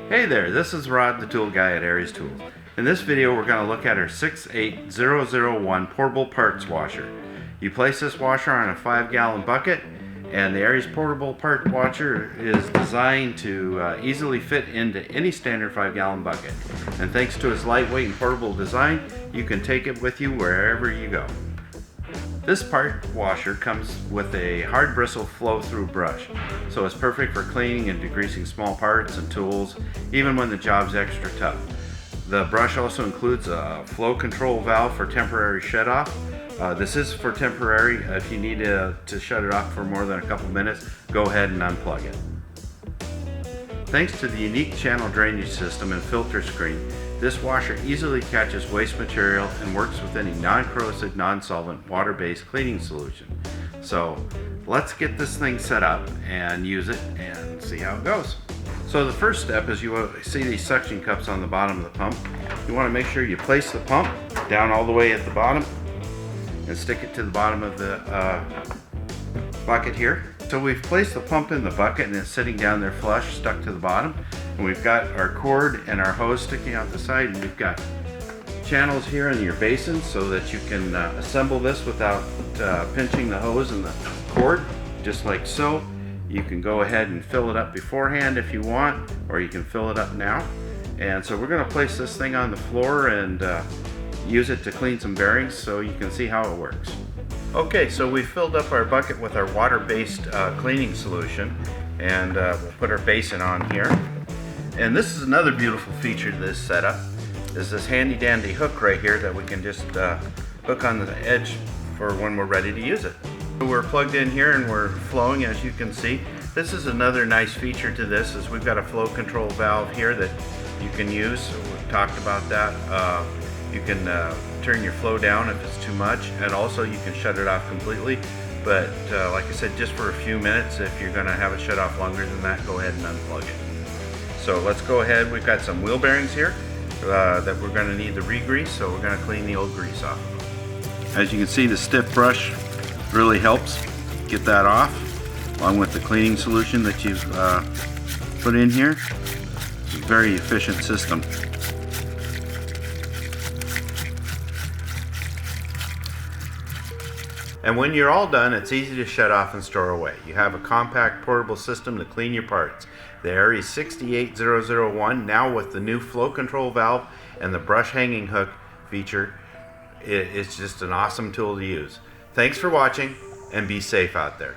Hey there, this is Rod, the tool guy at ARES Tools. In this video we're going to look at our 68001 portable parts washer. You place this washer on a 5-gallon bucket, and the ARES portable part washer is designed to easily fit into any standard 5-gallon bucket. And thanks to its lightweight and portable design, you can take it with you wherever you go. This part washer comes with a hard bristle flow-through brush, so it's perfect for cleaning and degreasing small parts and tools, even when the job's extra tough. The brush also includes a flow control valve for temporary shut-off. This is for temporary. If you need to shut it off for more than a couple minutes, go ahead and unplug it. Thanks to the unique channel drainage system and filter screen, this washer easily catches waste material and works with any non-corrosive, non-solvent, water-based cleaning solution. So let's get this thing set up and use it and see how it goes. So the first step is you see these suction cups on the bottom of the pump. You want to make sure you place the pump down all the way at the bottom and stick it to the bottom of the bucket here. So we've placed the pump in the bucket and it's sitting down there flush, stuck to the bottom. And we've got our cord and our hose sticking out the side, and we've got channels here in your basin so that you can assemble this without pinching the hose and the cord, just like so. You can go ahead and fill it up beforehand if you want, or you can fill it up now. And so we're going to place this thing on the floor and use it to clean some bearings so you can see how it works. Okay, so we filled up our bucket with our water-based cleaning solution, and we'll put our basin on here. And this is another beautiful feature to this setup, is this handy dandy hook right here that we can just hook on the edge for when we're ready to use it. So we're plugged in here and we're flowing, as you can see. This is another nice feature to this, is we've got a flow control valve here that you can use. So we've talked about that. You can turn your flow down if it's too much, and also you can shut it off completely. But like I said, just for a few minutes. If you're going to have it shut off longer than that, go ahead and unplug it. So let's go ahead. We've got some wheel bearings here that we're going to need to re-grease, so we're going to clean the old grease off. As you can see, the stiff brush really helps get that off, along with the cleaning solution that you've put in here. It's a very efficient system. And when you're all done, it's easy to shut off and store away. You have a compact portable system to clean your parts. The ARES 68001, now with the new flow control valve and the brush hanging hook feature, it's just an awesome tool to use. Thanks for watching, and be safe out there.